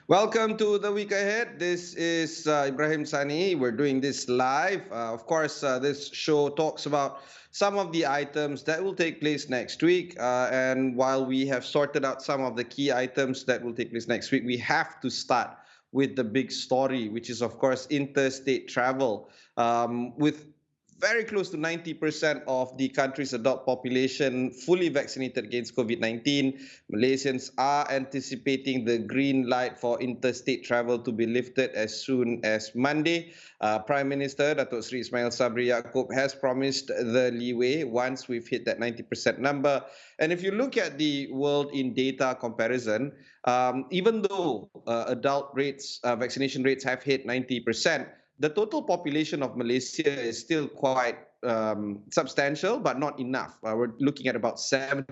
Welcome to the week ahead. This is Ibrahim Sani. We're doing this live. Of course, this show talks about some of the items that will take place next week. And while we have sorted out some of the key items that will take place next week, we have to start with the big story, which is, of course, interstate travel. With very close to 90% of the country's adult population fully vaccinated against COVID-19. Malaysians are anticipating the green light for interstate travel to be lifted as soon as Monday. Prime Minister Datuk Seri Ismail Sabri Yaakob has promised the leeway once we've hit that 90% number. And if you look at the world in data comparison, even though adult rates, vaccination rates have hit 90%, the total population of Malaysia is still quite substantial, but not enough. We're looking at about 70%.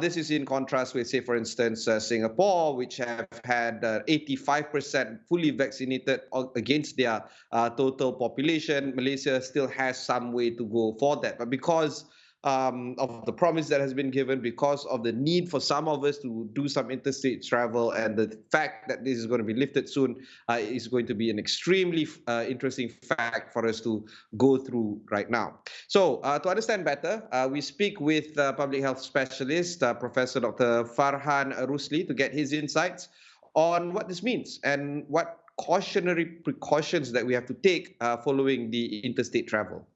This is in contrast with, say, for instance, Singapore, which have had 85% fully vaccinated against their total population. Malaysia still has some way to go for that. But because of the promise that has been given, because of the need for some of us to do some interstate travel, and the fact that this is going to be lifted soon is going to be an extremely interesting fact for us to go through right now. So to understand better, we speak with public health specialist, Professor Dr. Farhan Rusli, to get his insights on what this means and what cautionary precautions that we have to take following the interstate travel.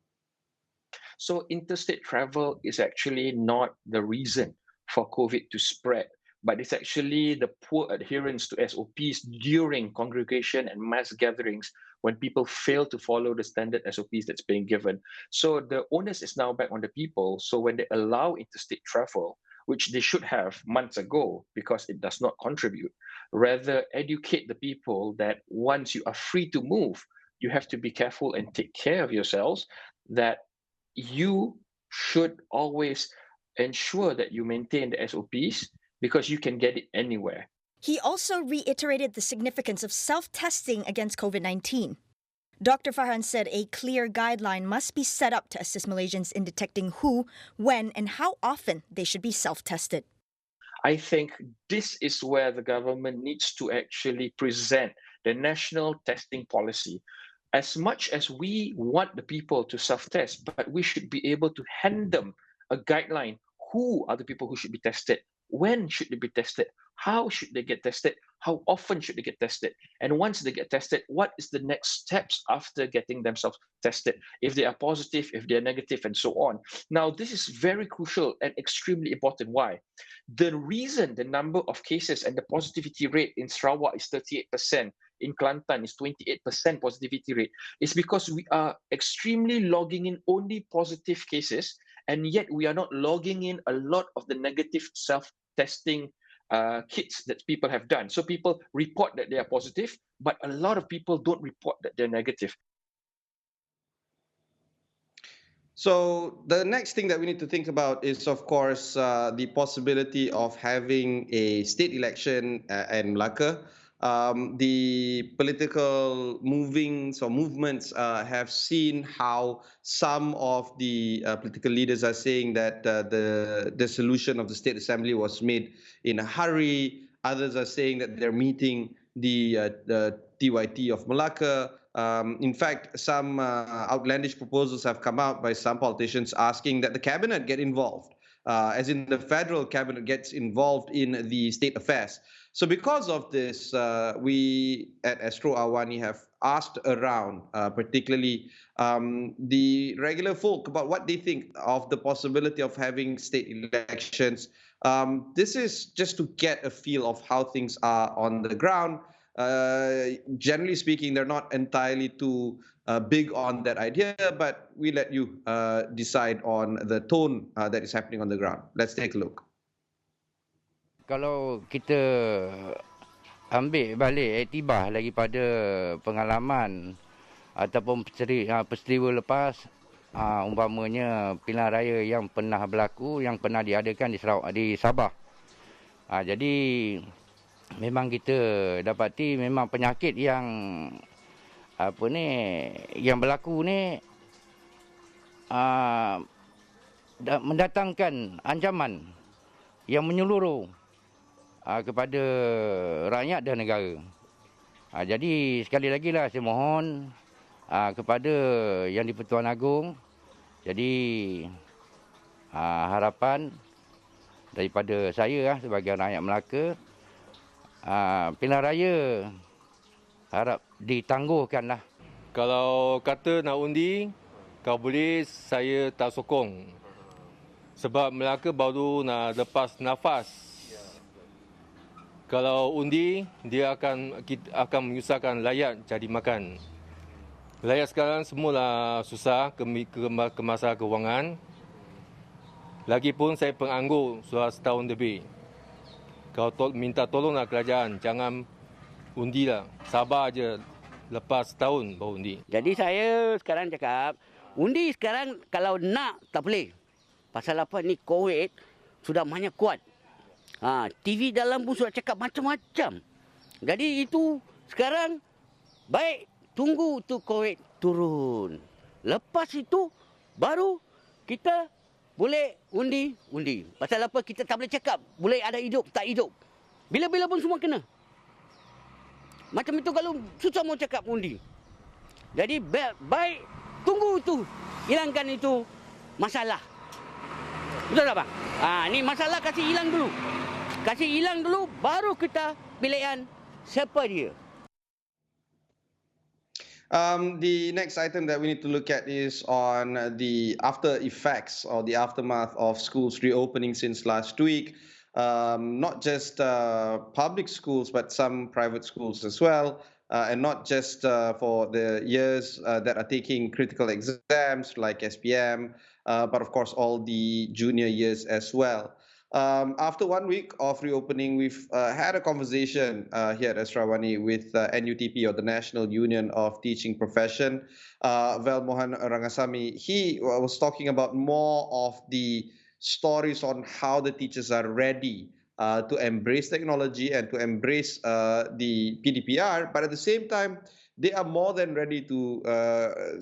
So interstate travel is actually not the reason for COVID to spread, but it's actually the poor adherence to SOPs during congregation and mass gatherings when people fail to follow the standard SOPs that's being given. So the onus is now back on the people. So when they allow interstate travel, which they should have months ago because it does not contribute, rather educate the people that once you are free to move, you have to be careful and take care of yourselves, that you should always ensure that you maintain the SOPs because you can get it anywhere. He also reiterated the significance of self-testing against COVID-19. Dr. Farhan said a clear guideline must be set up to assist Malaysians in detecting who, when, and how often they should be self-tested. I think this is where the government needs to actually present the national testing policy. As much as we want the people to self-test, but we should be able to hand them a guideline. Who are the people who should be tested? When should they be tested? How should they get tested? How often should they get tested? And once they get tested, what is the next steps after getting themselves tested? If they are positive, if they are negative, and so on. Now, this is very crucial and extremely important. Why? The reason the number of cases and the positivity rate in Sarawak is 38%, in Kelantan is 28% positivity rate, is because we are extremely logging in only positive cases, and yet we are not logging in a lot of the negative self-testing kits that people have done. So people report that they are positive, but a lot of people don't report that they're negative. So the next thing that we need to think about is, of course, the possibility of having a state election in Melaka. The political movements have seen how some of the political leaders are saying that the dissolution of the State Assembly was made in a hurry. Others are saying that they're meeting the TYT of Melaka. In fact, some outlandish proposals have come out by some politicians asking that the cabinet get involved, as in the federal cabinet gets involved in the state affairs. So because of this, we at Astro AWANI have asked around, particularly the regular folk, about what they think of the possibility of having state elections. This is just to get a feel of how things are on the ground. Generally speaking, they're not entirely too big on that idea, but we let you decide on the tone that is happening on the ground. Let's take a look. Kalau kita ambil balik iktibah daripada pengalaman ataupun peristiwa lepas, umpamanya pilihan raya yang pernah berlaku, yang pernah diadakan di Sabah. Jadi memang kita dapati memang penyakit yang yang berlaku ni mendatangkan ancaman yang menyeluruh kepada rakyat dan negara. Jadi sekali lagi lah saya mohon kepada Yang di-Pertuan Agong, jadi harapan daripada saya sebagai rakyat Melaka, pilihan raya harap ditangguhkanlah. Kalau kata nak undi, kalau boleh saya tak sokong. Sebab Melaka baru nak lepas nafas. Kalau undi, dia akan menyusahkan rakyat cari makan. Rakyat sekarang semualah susah ke masalah kewangan. Lagipun saya penganggur sudah setahun lebih. Kalau minta tolonglah kerajaan, jangan undilah. Sabar aja lepas setahun baru undi. Jadi saya sekarang cakap, undi sekarang kalau nak tak boleh. Pasal apa ni, COVID sudah banyak kuat. TV dalam pun sudah cakap macam-macam. Jadi itu sekarang baik tunggu tu COVID turun. Lepas itu baru kita boleh undi. Pasal apa kita tak boleh cakap boleh ada hidup tak hidup. Bila-bila pun semua kena. Macam itu kalau susah mau cakap undi. Jadi baik tunggu tu, hilangkan itu masalah. Betul tak bang? Ni masalah kasih hilang dulu. Kasih hilang dulu, baru kita pilihan siapa dia. The next item that we need to look at is on the after effects or the aftermath of schools reopening since last week. Not just public schools, but some private schools as well. And not just for the years that are taking critical exams like SPM, but of course all the junior years as well. After 1 week of reopening, we've had a conversation here at AWANI with NUTP, or the National Union of Teaching Profession. Vel Mohan Rangasamy, he was talking about more of the stories on how the teachers are ready to embrace technology and to embrace the PDPR, but at the same time, they are more than ready to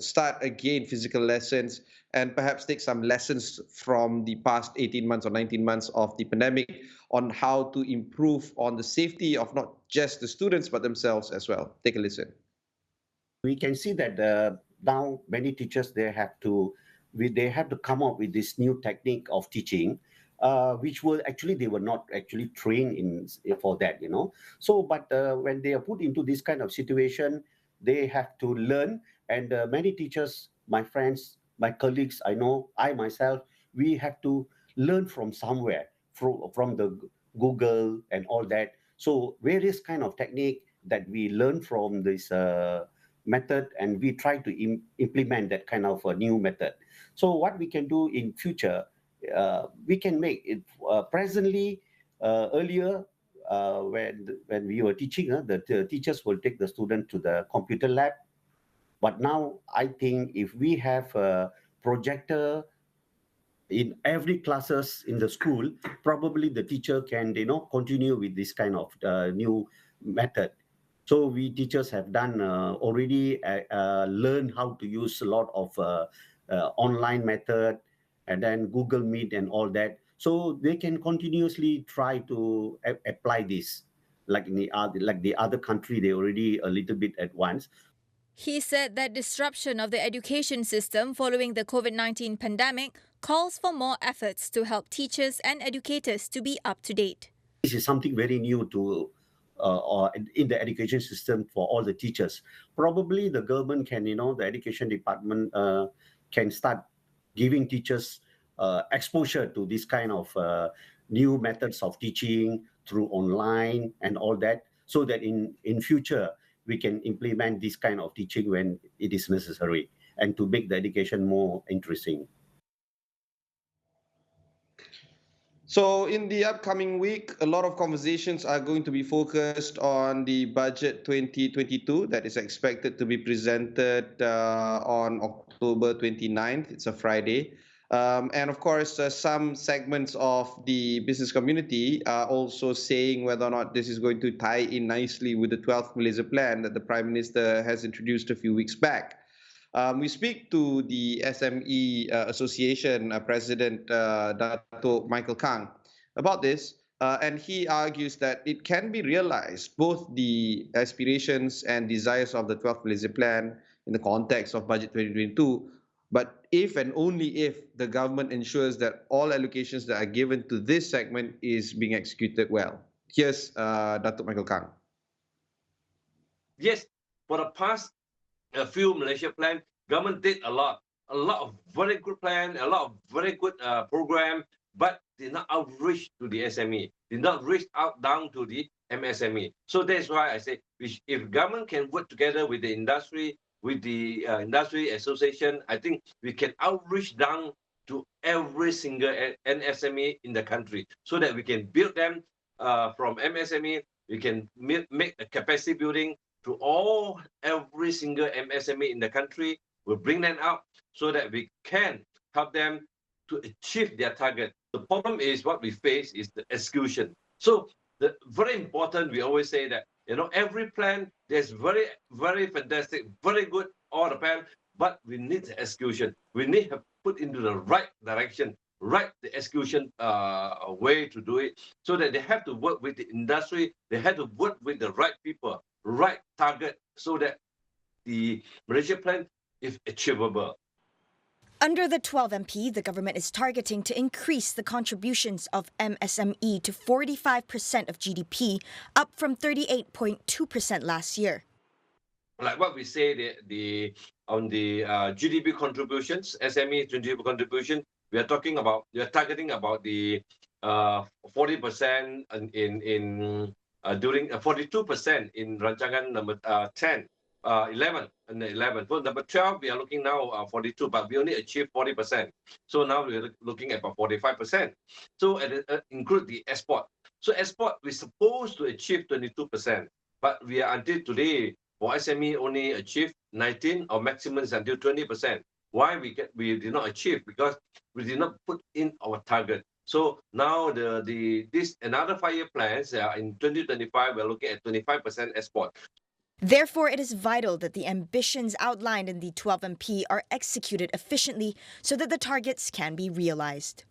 start again physical lessons and perhaps take some lessons from the past 18 months or 19 months of the pandemic on how to improve on the safety of not just the students, but themselves as well. Take a listen. We can see that now many teachers, they have to come up with this new technique of teaching, which were actually, they were not actually trained for that, you know. So, but when they are put into this kind of situation, they have to learn. And many teachers, my friends, my colleagues, I know, I myself, we have to learn from somewhere, from the Google and all that. So various kind of technique that we learn from this method, and we try to implement that kind of a new method. So what we can do in future, we can make it presently, earlier, when we were teaching, the teachers will take the student to the computer lab. But now I think if we have a projector in every classes in the school, probably the teacher can, you know, continue with this kind of new method. So we teachers have done already learn how to use a lot of online method, and then Google Meet and all that. So they can continuously try to apply this, like the other country, they already a little bit advanced. He said that disruption of the education system following the COVID-19 pandemic calls for more efforts to help teachers and educators to be up to date. This is something very new to in the education system for all the teachers. Probably the government can, you know, the education department can start giving teachers exposure to this kind of new methods of teaching through online and all that, so that in future we can implement this kind of teaching when it is necessary, and to make the education more interesting. So in the upcoming week, a lot of conversations are going to be focused on the budget 2022 that is expected to be presented on October 29th. It's a Friday. And of course, some segments of the business community are also saying whether or not this is going to tie in nicely with the 12th Malaysia Plan that the Prime Minister has introduced a few weeks back. We speak to the SME Association President, Dato' Michael Kang, about this. And he argues that it can be realized, both the aspirations and desires of the 12th Malaysia Plan in the context of Budget 2022, but if and only if the government ensures that all allocations that are given to this segment is being executed well. Here's Datuk Michael Kang. Yes, for the past few Malaysia plan, government did a lot of very good plan, a lot of very good program, but did not outreach to the SME, did not reach out down to the MSME. So that's why I say, if government can work together with the industry, with the industry association, I think we can outreach down to every single SME in the country, so that we can build them from MSME. We can make a capacity building to every single MSME in the country. We'll bring them out so that we can help them to achieve their target. The problem is what we face is the execution. So the very important, we always say that, every plan, there's very, very fantastic, very good, all the plan, but we need the execution. We need to put into the right direction, the execution way to do it, so that they have to work with the industry, they have to work with the right people, right target, so that the Malaysia plan is achievable. Under the 12 MP, the government is targeting to increase the contributions of MSME to 45% of GDP, up from 38.2% last year. Like what we say, on the GDP contributions, SME GDP contribution, we are targeting about the 40% during 42% in rancangan number 11. For number 12, we are looking now 42, but we only achieved 40%. So now we're looking at about 45%. So include the export. So export, we're supposed to achieve 22%, but we are until today, for SME only achieve 19, or maximum is until 20%. Why we did not achieve? Because we did not put in our target. So now this another 5-year plans in 2025, we're looking at 25% export. Therefore, it is vital that the ambitions outlined in the 12 MP are executed efficiently so that the targets can be realized.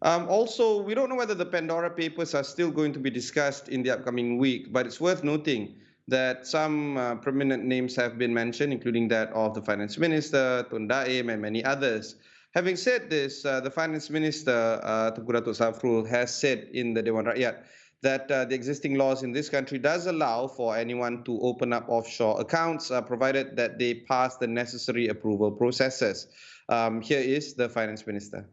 Also, we don't know whether the Pandora Papers are still going to be discussed in the upcoming week, but it's worth noting that some prominent names have been mentioned, including that of the Finance Minister, Tun Daim, and many others. Having said this, the Finance Minister, Tengku Datuk Safrul, has said in the Dewan Rakyat that the existing laws in this country does allow for anyone to open up offshore accounts, provided that they pass the necessary approval processes. Here is the Finance Minister.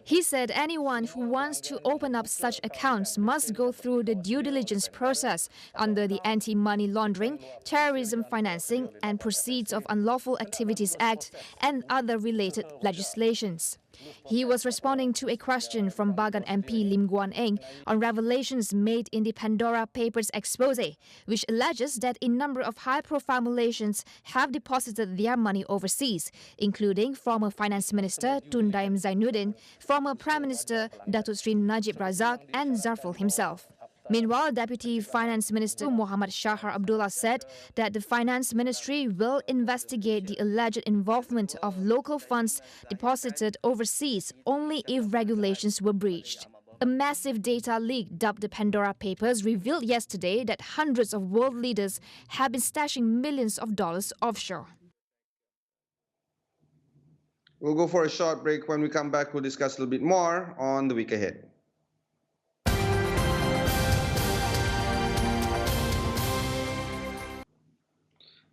He said anyone who wants to open up such accounts must go through the due diligence process under the Anti-Money Laundering, Terrorism Financing and Proceeds of Unlawful Activities Act and other related legislations. He was responding to a question from Bagan MP Lim Guan Eng on revelations made in the Pandora Papers expose, which alleges that a number of high-profile Malaysians have deposited their money overseas, including former Finance Minister Tun Daim Zainuddin, former Prime Minister Datuk Sri Najib Razak and Zarful himself. Meanwhile, Deputy Finance Minister Muhammad Shahar Abdullah said that the Finance Ministry will investigate the alleged involvement of local funds deposited overseas only if regulations were breached. A massive data leak dubbed the Pandora Papers revealed yesterday that hundreds of world leaders have been stashing millions of dollars offshore. We'll go for a short break. When we come back, we'll discuss a little bit more on the week ahead.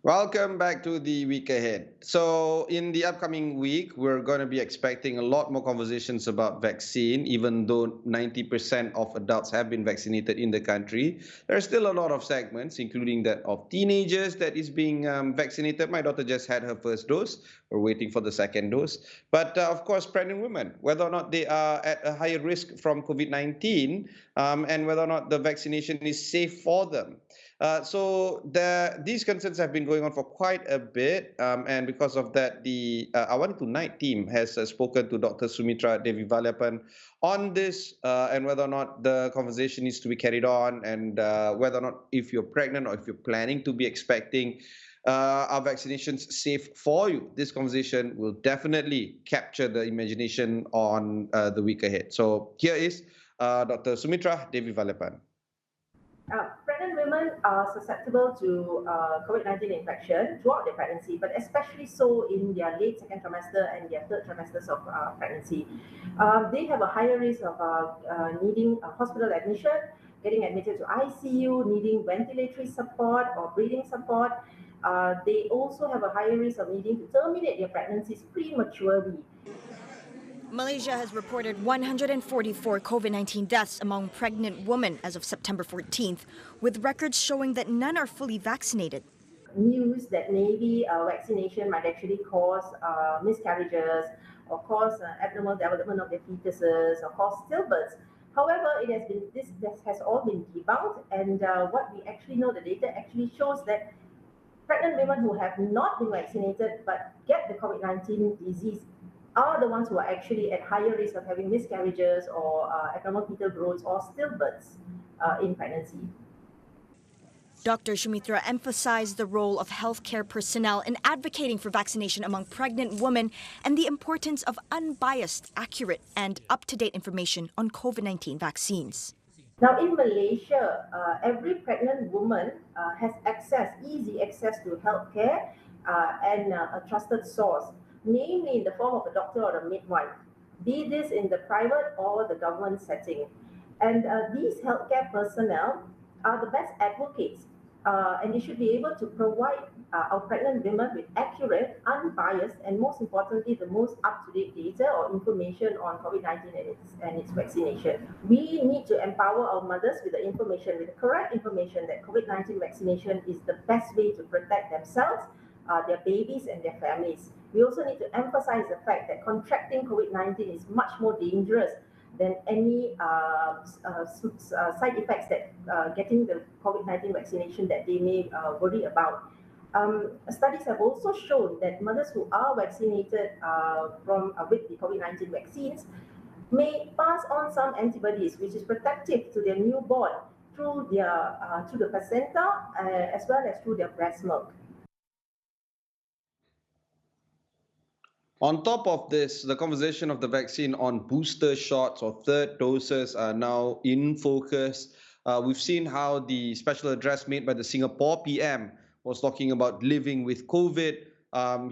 Welcome back to the week ahead. So in the upcoming week, we're going to be expecting a lot more conversations about vaccine, even though 90% of adults have been vaccinated in the country. There are still a lot of segments, including that of teenagers that is being vaccinated. My daughter just had her first dose. We're waiting for the second dose. But of course, pregnant women, whether or not they are at a higher risk from COVID-19 and whether or not the vaccination is safe for them. So these concerns have been going on for quite a bit, and because of that, the AWANI Tonight team has spoken to Dr. Sumitra Devi Valyapan on this and whether or not the conversation needs to be carried on, and whether or not if you're pregnant or if you're planning to be expecting, Are vaccinations safe for you? This conversation will definitely capture the imagination on the week ahead. So here is Dr. Sumitra Devi Valepan. Pregnant women are susceptible to COVID-19 infection throughout their pregnancy, but especially so in their late second trimester and their third trimesters of pregnancy. They have a higher risk of needing hospital admission, getting admitted to ICU, needing ventilatory support or breathing support. They also have a higher risk of needing to terminate their pregnancies prematurely. Malaysia has reported 144 COVID-19 deaths among pregnant women as of September 14th, with records showing that none are fully vaccinated. News that maybe vaccination might actually cause miscarriages or cause abnormal development of their fetuses or cause stillbirths. However, this has all been debunked, and what we actually know, the data actually shows that pregnant women who have not been vaccinated but get the COVID-19 disease are the ones who are actually at higher risk of having miscarriages or abnormal fetal growths or stillbirths in pregnancy. Dr. Shumitra emphasized the role of healthcare personnel in advocating for vaccination among pregnant women and the importance of unbiased, accurate, and up-to-date information on COVID-19 vaccines. Now, in Malaysia, every pregnant woman has easy access to healthcare and a trusted source, namely in the form of a doctor or a midwife, be this in the private or the government setting. And these healthcare personnel are the best advocates, and they should be able to provide our pregnant women with accurate, unbiased, and most importantly, the most up-to-date data or information on COVID-19 and its vaccination. We need to empower our mothers with the information, with the correct information that COVID-19 vaccination is the best way to protect themselves, their babies, and their families. We also need to emphasize the fact that contracting COVID-19 is much more dangerous than any side effects that getting the COVID-19 vaccination that they may worry about. Studies have also shown that mothers who are vaccinated with the COVID-19 vaccines may pass on some antibodies, which is protective to their newborn through the placenta as well as through their breast milk. On top of this, the conversation of the vaccine on booster shots or third doses are now in focus. We've seen how the special address made by the Singapore PM was talking about living with COVID.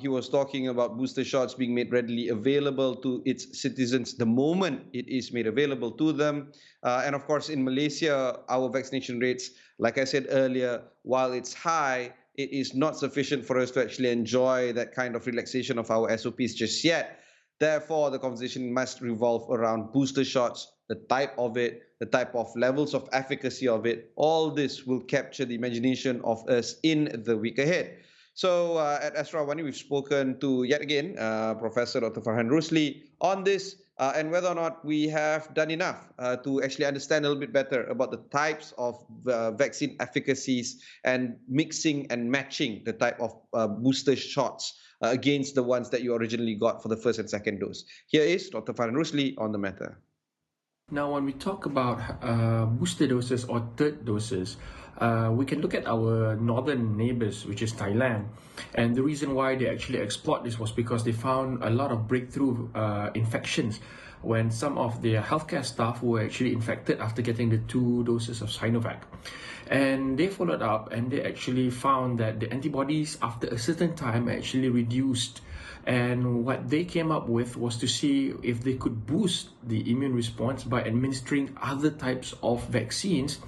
He was talking about booster shots being made readily available to its citizens the moment it is made available to them. And of course, in Malaysia, our vaccination rates, like I said earlier, while it's high, it is not sufficient for us to actually enjoy that kind of relaxation of our SOPs just yet. Therefore, the conversation must revolve around booster shots, the type of it, the type of levels of efficacy of it. All this will capture the imagination of us in the week ahead. So at Astro AWANI, we've spoken to, yet again, Professor Dr. Farhan Rusli on this and whether or not we have done enough to actually understand a little bit better about the types of vaccine efficacies and mixing and matching the type of booster shots against the ones that you originally got for the first and second dose. Here is Dr. Farhan Rusli on the matter. Now, when we talk about booster doses or third doses, we can look at our northern neighbors, which is Thailand. And the reason why they actually explored this was because they found a lot of breakthrough infections when some of their healthcare staff were actually infected after getting the 2 doses of Sinovac. And they followed up and they actually found that the antibodies after a certain time actually reduced. And what they came up with was to see if they could boost the immune response by administering other types of vaccines,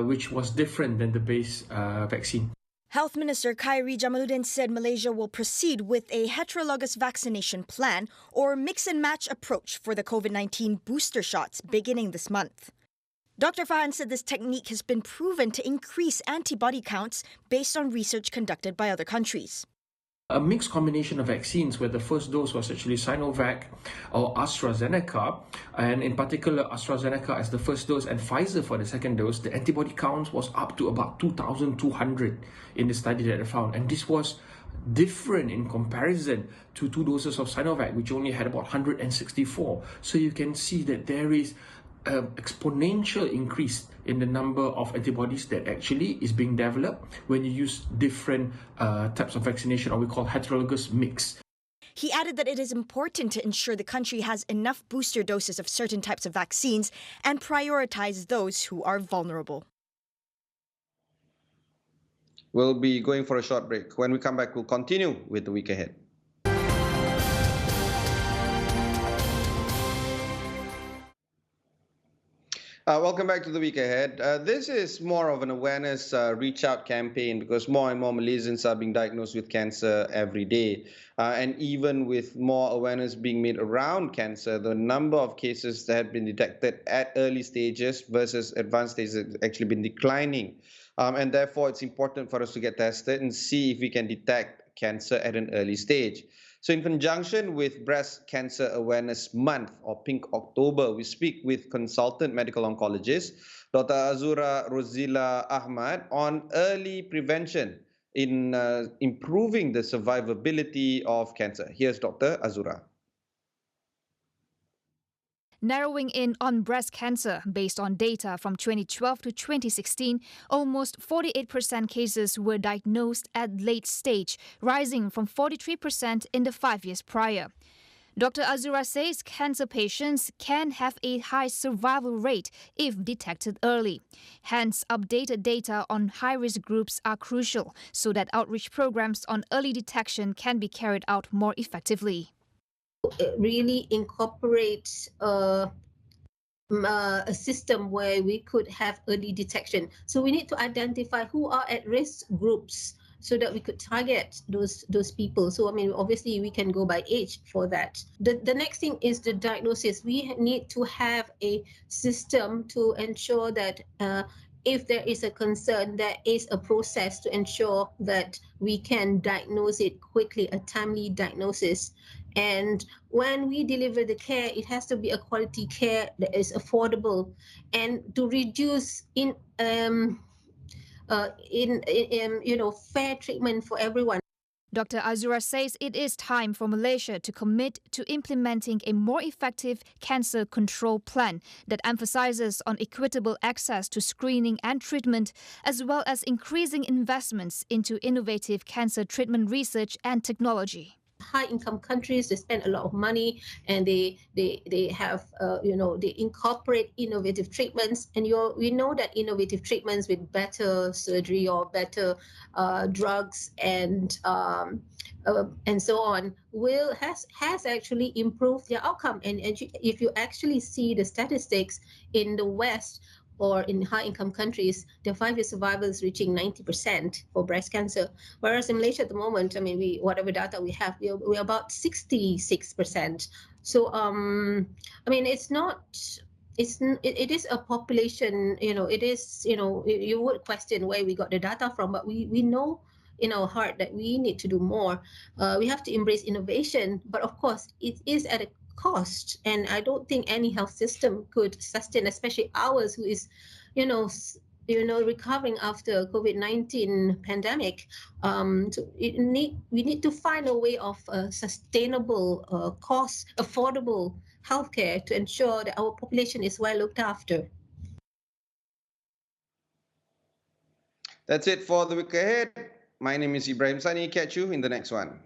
which was different than the base vaccine. Health Minister Khairi Jamaluddin said Malaysia will proceed with a heterologous vaccination plan or mix and match approach for the COVID-19 booster shots beginning this month. Dr. Farhan said this technique has been proven to increase antibody counts based on research conducted by other countries. A mixed combination of vaccines where the first dose was actually Sinovac or AstraZeneca, and in particular AstraZeneca as the first dose and Pfizer for the second dose, the antibody count was up to about 2,200 in the study that I found. And this was different in comparison to 2 doses of Sinovac, which only had about 164. So you can see that there is exponential increase in the number of antibodies that actually is being developed when you use different types of vaccination, or we call heterologous mix. He added that it is important to ensure the country has enough booster doses of certain types of vaccines and prioritize those who are vulnerable. We'll be going for a short break. When we come back, we'll continue with the week ahead. Welcome back to the week ahead. This is more of an awareness reach out campaign because more and more Malaysians are being diagnosed with cancer every day. And even with more awareness being made around cancer, the number of cases that have been detected at early stages versus advanced stages has actually been declining. And therefore, it's important for us to get tested and see if we can detect cancer at an early stage. So in conjunction with Breast Cancer Awareness Month, or Pink October, we speak with consultant medical oncologist, Dr. Azura Rozila Ahmad, on early prevention in improving the survivability of cancer. Here's Dr. Azura. Narrowing in on breast cancer, based on data from 2012 to 2016, almost 48% cases were diagnosed at late stage, rising from 43% in the 5 years prior. Dr. Azura says cancer patients can have a high survival rate if detected early. Hence, updated data on high-risk groups are crucial so that outreach programs on early detection can be carried out more effectively. Really incorporate a system where we could have early detection. So we need to identify who are at risk groups so that we could target those people. So I mean, obviously we can go by age for that. The next thing is the diagnosis. We need to have a system to ensure that if there is a concern, there is a process to ensure that we can diagnose it quickly, a timely diagnosis. And when we deliver the care, it has to be a quality care that is affordable, and to reduce fair treatment for everyone. Dr. Azura says it is time for Malaysia to commit to implementing a more effective cancer control plan that emphasizes on equitable access to screening and treatment, as well as increasing investments into innovative cancer treatment research and technology. High-income countries, they spend a lot of money, and they have they incorporate innovative treatments, and we know that innovative treatments with better surgery or better drugs and so on has actually improved their outcome. And if you actually see the statistics in the West or in high-income countries, the 5-year survival is reaching 90% for breast cancer. Whereas in Malaysia at the moment, I mean, whatever data we have, we're about 66%. So, I mean, it is a population, it is, you would question where we got the data from, but we know in our heart that we need to do more. We have to embrace innovation, but of course, it is at a cost, and I don't think any health system could sustain, especially ours, who is, recovering after COVID-19 pandemic. So we need to find a way of sustainable, affordable healthcare to ensure that our population is well looked after. That's it for the week ahead. My name is Ibrahim Sani. Catch you in the next one.